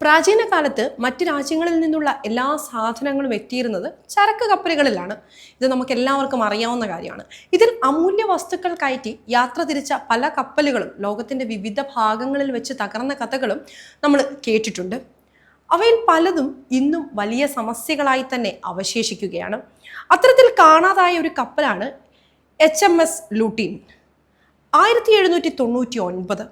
പ്രാചീന കാലത്ത് മറ്റ് രാജ്യങ്ങളിൽ നിന്നുള്ള എല്ലാ സാധനങ്ങളും എത്തിയിരുന്നത് ചരക്ക് കപ്പലുകളിലാണ്. ഇത് നമുക്ക് എല്ലാവർക്കും അറിയാവുന്ന കാര്യമാണ്. ഇതിൽ അമൂല്യ വസ്തുക്കൾ കയറ്റി യാത്ര തിരിച്ച പല കപ്പലുകളും ലോകത്തിന്റെ വിവിധ ഭാഗങ്ങളിൽ വെച്ച് തകർന്ന കഥകളും നമ്മൾ കേട്ടിട്ടുണ്ട്. അവയിൽ പലതും ഇന്നും വലിയ സമസ്യകളായി തന്നെ അവശേഷിക്കുകയാണ്. അത്തരത്തിൽ കാണാതായ ഒരു കപ്പലാണ് HMS ലൂട്ടീൻ. 1799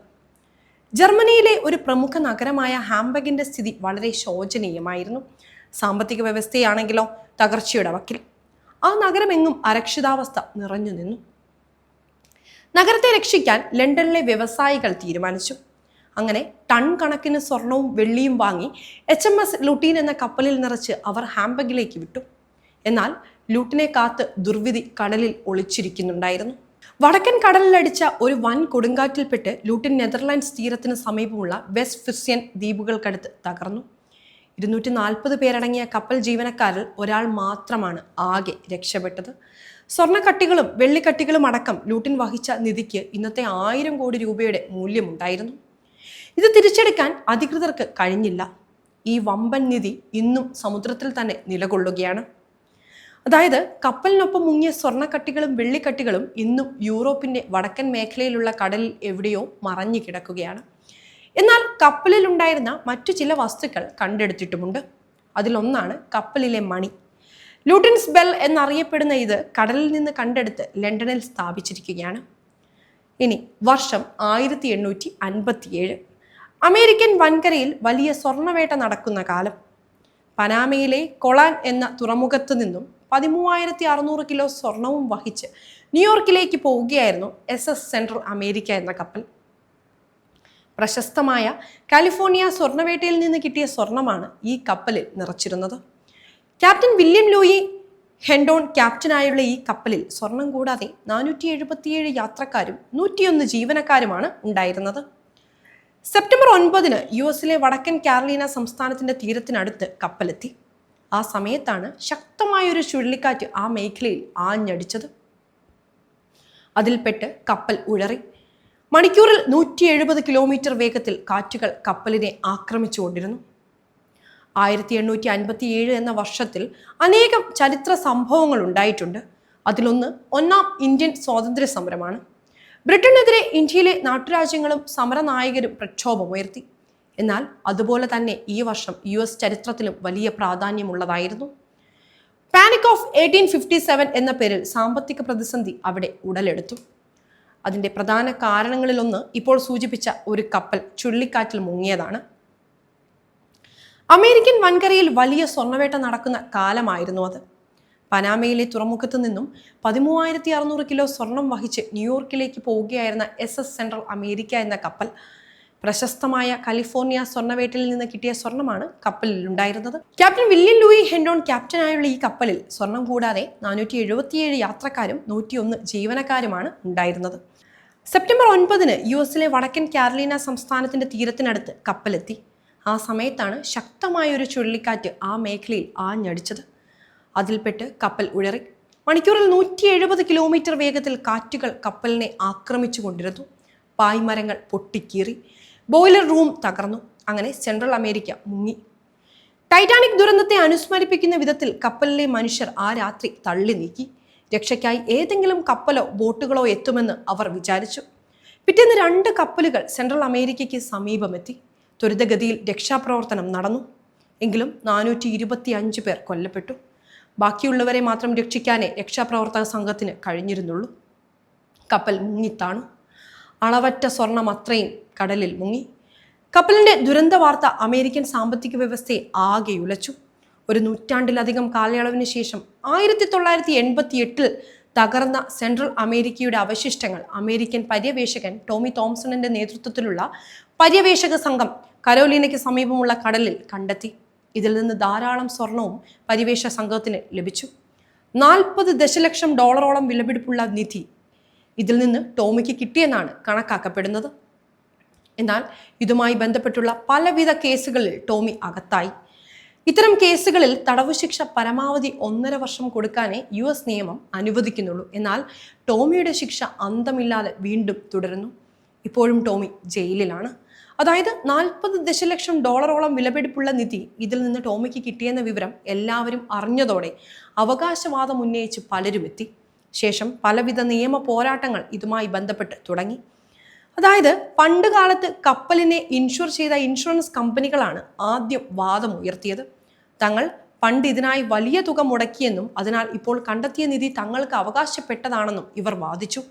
ജർമ്മനിയിലെ ഒരു പ്രമുഖ നഗരമായ ഹാംബർഗിന്റെ സ്ഥിതി വളരെ ശോചനീയമായിരുന്നു. സാമ്പത്തിക വ്യവസ്ഥയാണെങ്കിലോ തകർച്ചയുടെ വക്കിൽ. ആ നഗരമെങ്ങും അരക്ഷിതാവസ്ഥ നിറഞ്ഞു നിന്നു. നഗരത്തെ രക്ഷിക്കാൻ ലണ്ടനിലെ വ്യവസായികൾ തീരുമാനിച്ചു. അങ്ങനെ ടൺ കണക്കിന് സ്വർണവും വെള്ളിയും വാങ്ങി HMS ലൂട്ടീൻ എന്ന കപ്പലിൽ നിറച്ച് അവർ ഹാംബർഗിലേക്ക് വിട്ടു. എന്നാൽ ലൂട്ടിനെ കാത്ത് ദുർവിധി കടലിൽ ഒളിച്ചിരിക്കുന്നുണ്ടായിരുന്നു. വടക്കൻ കടലിലടിച്ച ഒരു വൻ കൊടുങ്കാറ്റിൽപ്പെട്ട് ലൂട്ടിൻ നെതർലാൻഡ്സ് തീരത്തിന് സമീപമുള്ള വെസ്റ്റ് ഫ്രിസ്യൻ ദ്വീപുകൾക്കടുത്ത് തകർന്നു. 240 പേരടങ്ങിയ കപ്പൽ ജീവനക്കാരിൽ ഒരാൾ മാത്രമാണ് ആകെ രക്ഷപ്പെട്ടത്. സ്വർണ്ണക്കട്ടികളും വെള്ളിക്കട്ടികളും അടക്കം ലൂട്ടിൻ വഹിച്ച നിധിക്ക് ഇന്നത്തെ 1000 കോടി രൂപയുടെ മൂല്യമുണ്ടായിരുന്നു. ഇത് തിരിച്ചെടുക്കാൻ അധികൃതർക്ക് കഴിഞ്ഞില്ല. ഈ വമ്പൻ നിധി ഇന്നും സമുദ്രത്തിൽ തന്നെ നിലകൊള്ളുകയാണ്. അതായത് കപ്പലിനൊപ്പം മുങ്ങിയ സ്വർണ്ണക്കട്ടികളും വെള്ളിക്കട്ടികളും ഇന്നും യൂറോപ്പിന്റെ വടക്കൻ മേഖലയിലുള്ള കടലിൽ എവിടെയോ മറഞ്ഞു കിടക്കുകയാണ്. എന്നാൽ കപ്പലിൽ ഉണ്ടായിരുന്ന മറ്റു ചില വസ്തുക്കൾ കണ്ടെടുത്തിട്ടുമുണ്ട്. അതിലൊന്നാണ് കപ്പലിലെ മണി. ലൂട്ടൻസ് ബെൽ എന്നറിയപ്പെടുന്ന ഇത് കടലിൽ നിന്ന് കണ്ടെടുത്ത് ലണ്ടനിൽ സ്ഥാപിച്ചിരിക്കുകയാണ്. ഇനി വർഷം 1857. അമേരിക്കൻ വൻകരയിൽ വലിയ സ്വർണ്ണവേട്ട നടക്കുന്ന കാലം. പനാമയിലെ കൊളാൻ എന്ന തുറമുഖത്ത് നിന്നും 13,600 കിലോ സ്വർണവും വഹിച്ച് ന്യൂയോർക്കിലേക്ക് പോവുകയായിരുന്നു SS സെൻട്രൽ അമേരിക്ക എന്ന കപ്പൽ. പ്രശസ്തമായ കാലിഫോർണിയ സ്വർണ്ണവേട്ടയിൽ നിന്ന് കിട്ടിയ സ്വർണമാണ് ഈ കപ്പലിൽ നിറച്ചിരുന്നത്. ക്യാപ്റ്റൻ വില്യം ലൂയി ഹെൻഡോൺ ക്യാപ്റ്റനായുള്ള ഈ കപ്പലിൽ സ്വർണം കൂടാതെ 477 യാത്രക്കാരും 101 ജീവനക്കാരുമാണ് ഉണ്ടായിരുന്നത്. സെപ്റ്റംബർ 9 US വടക്കൻ കാരോലിന സംസ്ഥാനത്തിന്റെ തീരത്തിനടുത്ത് കപ്പലെത്തി. ആ സമയത്താണ് ശക്തമായൊരു ചുഴലിക്കാറ്റ് ആ മേഖലയിൽ ആഞ്ഞടിച്ചത്. അതിൽപ്പെട്ട് കപ്പൽ ഉഴറി. മണിക്കൂറിൽ 170 കിലോമീറ്റർ വേഗത്തിൽ കാറ്റുകൾ കപ്പലിനെ ആക്രമിച്ചുകൊണ്ടിരുന്നു. 1857 എന്ന വർഷത്തിൽ അനേകം ചരിത്ര സംഭവങ്ങൾ ഉണ്ടായിട്ടുണ്ട്. അതിലൊന്ന് ഒന്നാം ഇന്ത്യൻ സ്വാതന്ത്ര്യ സമരമാണ്. ബ്രിട്ടനെതിരെ ഇന്ത്യയിലെ നാട്ടുരാജ്യങ്ങളും സമരനായകരും പ്രക്ഷോഭമുയർത്തി. എന്നാൽ അതുപോലെ തന്നെ ഈ വർഷം US ചരിത്രത്തിലും വലിയ പ്രാധാന്യമുള്ളതായിരുന്നു. പാനിക് ഓഫ് 1857 എന്ന പേരിൽ സാമ്പത്തിക പ്രതിസന്ധി അവിടെ ഉടലെടുത്തു. അതിൻ്റെ പ്രധാന കാരണങ്ങളിലൊന്ന് ഇപ്പോൾ സൂചിപ്പിച്ച ഒരു കപ്പൽ ചുഴലിക്കാറ്റിൽ മുങ്ങിയതാണ്. അമേരിക്കൻ വൻകരയിൽ വലിയ സ്വർണ്ണവേട്ട നടക്കുന്ന കാലമായിരുന്നു അത്. പനാമയിലെ തുറമുഖത്ത് നിന്നും 13,600 കിലോ സ്വർണം വഹിച്ച് ന്യൂയോർക്കിലേക്ക് പോവുകയായിരുന്ന SS സെൻട്രൽ അമേരിക്ക എന്ന കപ്പൽ. പ്രശസ്തമായ കാലിഫോർണിയ സ്വർണ്ണവേട്ടയിൽ നിന്ന് കിട്ടിയ സ്വർണമാണ് കപ്പലിൽ ഉണ്ടായിരുന്നത്. ക്യാപ്റ്റൻ വില്യം ലൂയി ഹെൻഡോൺ ക്യാപ്റ്റനായുള്ള ഈ കപ്പലിൽ സ്വർണം കൂടാതെ 477 യാത്രക്കാരും 101 ജീവനക്കാരുമാണ് ഉണ്ടായിരുന്നത്. സെപ്റ്റംബർ 9 US വടക്കൻ കാരോലിന സംസ്ഥാനത്തിന്റെ തീരത്തിനടുത്ത് കപ്പലെത്തി. ആ സമയത്താണ് ശക്തമായൊരു ചുഴലിക്കാറ്റ് ആ മേഖലയിൽ ആഞ്ഞടിച്ചത്. അതിൽപ്പെട്ട് കപ്പൽ ഉഴറി. മണിക്കൂറിൽ 170 കിലോമീറ്റർ വേഗത്തിൽ കാറ്റുകൾ കപ്പലിനെ ആക്രമിച്ചു കൊണ്ടിരുന്നു. പായ്മരങ്ങൾ പൊട്ടിക്കീറി. ബോയിലർ റൂം തകർന്നു. അങ്ങനെ സെൻട്രൽ അമേരിക്ക മുങ്ങി. ടൈറ്റാനിക് ദുരന്തത്തെ അനുസ്മരിപ്പിക്കുന്ന വിധത്തിൽ കപ്പലിലെ മനുഷ്യർ ആ രാത്രി തള്ളി നീക്കി. രക്ഷയ്ക്കായി ഏതെങ്കിലും കപ്പലോ ബോട്ടുകളോ എത്തുമെന്ന് അവർ വിചാരിച്ചു. പിറ്റേന്ന് 2 കപ്പലുകൾ സെൻട്രൽ അമേരിക്കയ്ക്ക് സമീപമെത്തി. ത്വരിതഗതിയിൽ രക്ഷാപ്രവർത്തനം നടന്നു. എങ്കിലും 425 പേർ കൊല്ലപ്പെട്ടു. ബാക്കിയുള്ളവരെ മാത്രം രക്ഷിക്കാനേ രക്ഷാപ്രവർത്തക സംഘത്തിന് കഴിഞ്ഞിരുന്നുള്ളൂ. കപ്പൽ മുങ്ങിത്താണു. അളവറ്റ സ്വർണം അത്രയും കടലിൽ മുങ്ങി. കപ്പലിന്റെ ദുരന്ത വാർത്ത അമേരിക്കൻ സാമ്പത്തിക വ്യവസ്ഥയെ ആകെ ഉലച്ചു. ഒരു നൂറ്റാണ്ടിലധികം കാലയളവിന് ശേഷം 1988 തകർന്ന സെൻട്രൽ അമേരിക്കയുടെ അവശിഷ്ടങ്ങൾ അമേരിക്കൻ പര്യവേഷകൻ ടോമി തോംസണിന്റെ നേതൃത്വത്തിലുള്ള പര്യവേഷക സംഘം കരോലിനയ്ക്ക് സമീപമുള്ള കടലിൽ കണ്ടെത്തി. ഇതിൽ നിന്ന് ധാരാളം സ്വർണവും പര്യവേഷക സംഘത്തിന് ലഭിച്ചു. 40 ദശലക്ഷം ഡോളറോളം വിലപിടിപ്പുള്ള നിധി ഇതിൽ നിന്ന് ടോമിക്ക് കിട്ടിയെന്നാണ് കണക്കാക്കപ്പെടുന്നത്. എന്നാൽ ഇതുമായി ബന്ധപ്പെട്ടുള്ള പലവിധ കേസുകളിൽ ടോമി അകത്തായി. ഇത്തരം കേസുകളിൽ തടവ് ശിക്ഷ പരമാവധി 1.5 വർഷം കൊടുക്കാനേ US നിയമം അനുവദിക്കുന്നുള്ളൂ. എന്നാൽ ടോമിയുടെ ശിക്ഷ അന്തമില്ലാതെ വീണ്ടും തുടരുന്നു. ഇപ്പോഴും ടോമി ജയിലിലാണ്. അതായത് 40 ദശലക്ഷം ഡോളറോളം വിലപിടിപ്പുള്ള നിധി ഇതിൽ നിന്ന് ടോമിക്ക് കിട്ടിയെന്ന വിവരം എല്ലാവരും അറിഞ്ഞതോടെ അവകാശവാദം ഉന്നയിച്ച് പലരും എത്തി. ശേഷം പലവിധ നിയമ പോരാട്ടങ്ങൾ ഇതുമായി ബന്ധപ്പെട്ട് തുടങ്ങി. അതായത് പണ്ട് കാലത്ത് കപ്പലിനെ ഇൻഷുർ ചെയ്ത ഇൻഷുറൻസ് കമ്പനികളാണ് ആദ്യം വാദം ഉയർത്തിയത്. തങ്ങൾ പണ്ട് ഇതിനായി വലിയ തുക മുടക്കിയെന്നും അതിനാൽ ഇപ്പോൾ കണ്ടെത്തിയ നിധി തങ്ങൾക്ക് അവകാശപ്പെട്ടതാണെന്നും ഇവർ വാദിച്ചു.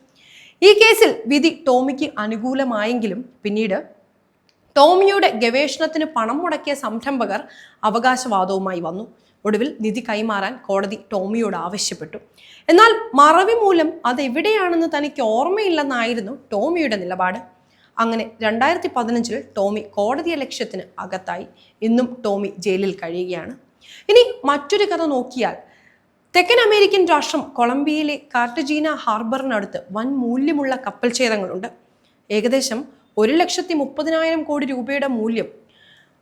ഈ കേസിൽ വിധി ടോമിക്ക് അനുകൂലമായെങ്കിലും പിന്നീട് ടോമിയുടെ ഗവേഷണത്തിന് പണം മുടക്കിയ സംരംഭകർ അവകാശവാദവുമായി വന്നു. ഒടുവിൽ നിധി കൈമാറാൻ കോടതി ടോമിയോട് ആവശ്യപ്പെട്ടു. എന്നാൽ മറവി മൂലം അതെവിടെയാണെന്ന് തനിക്ക് ഓർമ്മയില്ലെന്നായിരുന്നു ടോമിയുടെ നിലപാട്. അങ്ങനെ 2015 ടോമി കോടതിയെ ലക്ഷ്യത്തിന് അകത്തായി. ഇന്നും ടോമി ജയിലിൽ കഴിയുകയാണ്. ഇനി മറ്റൊരു കഥ നോക്കിയാൽ, തെക്കൻ അമേരിക്കൻ രാഷ്ട്രം കൊളംബിയയിലെ കാർട്ടജീന ഹാർബറിനടുത്ത് വൻ മൂല്യമുള്ള കപ്പൽ ഛേദങ്ങളുണ്ട്. ഏകദേശം 1,30,000 കോടി രൂപയുടെ മൂല്യം.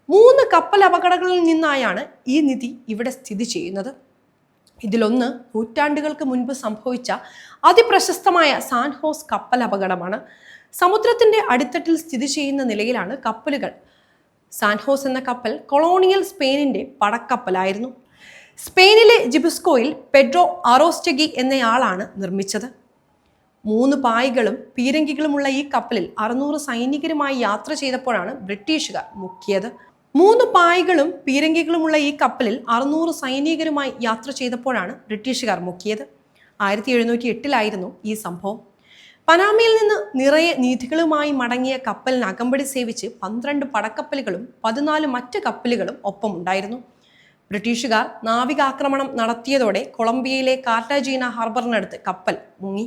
3 കപ്പൽ അപകടങ്ങളിൽ നിന്നായാണ് ഈ നിധി ഇവിടെ സ്ഥിതി ചെയ്യുന്നത്. ഇതിലൊന്ന് നൂറ്റാണ്ടുകൾക്ക് മുൻപ് സംഭവിച്ച അതിപ്രശസ്തമായ സാൻഹോസ് കപ്പൽ അപകടമാണ്. സമുദ്രത്തിന്റെ അടിത്തട്ടിൽ സ്ഥിതി ചെയ്യുന്ന നിലയിലാണ് കപ്പലുകൾ. സാൻഹോസ് എന്ന കപ്പൽ കൊളോണിയൽ സ്പെയിനിന്റെ പടക്കപ്പലായിരുന്നു. സ്പെയിനിലെ ജിബുസ്കോയിൽ പെഡ്രോ അറോസ്റ്റഗി എന്നയാളാണ് നിർമ്മിച്ചത്. 3 പായ്കളും പീരങ്കികളുമുള്ള ഈ കപ്പലിൽ 600 സൈനികരുമായി യാത്ര ചെയ്തപ്പോഴാണ് ബ്രിട്ടീഷുകാർ മുക്കിയത്. 3 പായ്കളും പീരങ്കികളുമുള്ള ഈ കപ്പലിൽ 600 സൈനികരുമായി യാത്ര ചെയ്തപ്പോഴാണ് ബ്രിട്ടീഷുകാർ മുക്കിയത്. 1708 ഈ സംഭവം. പനാമയിൽ നിന്ന് നിറയെ നിധികളുമായി മടങ്ങിയ കപ്പലിന് അകമ്പടി സേവിച്ച് 12 പടക്കപ്പലുകളും 14 മറ്റ് കപ്പലുകളും ഒപ്പമുണ്ടായിരുന്നു. ബ്രിട്ടീഷുകാർ നാവികാക്രമണം നടത്തിയതോടെ കൊളംബിയയിലെ കാർട്ടാജീന ഹാർബറിനടുത്ത് കപ്പൽ മുങ്ങി.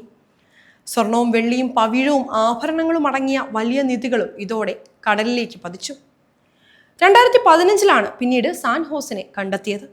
സ്വർണവും വെള്ളിയും പവിഴവും ആഭരണങ്ങളും അടങ്ങിയ വലിയ നിധികളും ഇതോടെ കടലിലേക്ക് പതിച്ചു. 2015 പിന്നീട് സാൻഹോസിനെ കണ്ടെത്തിയത്.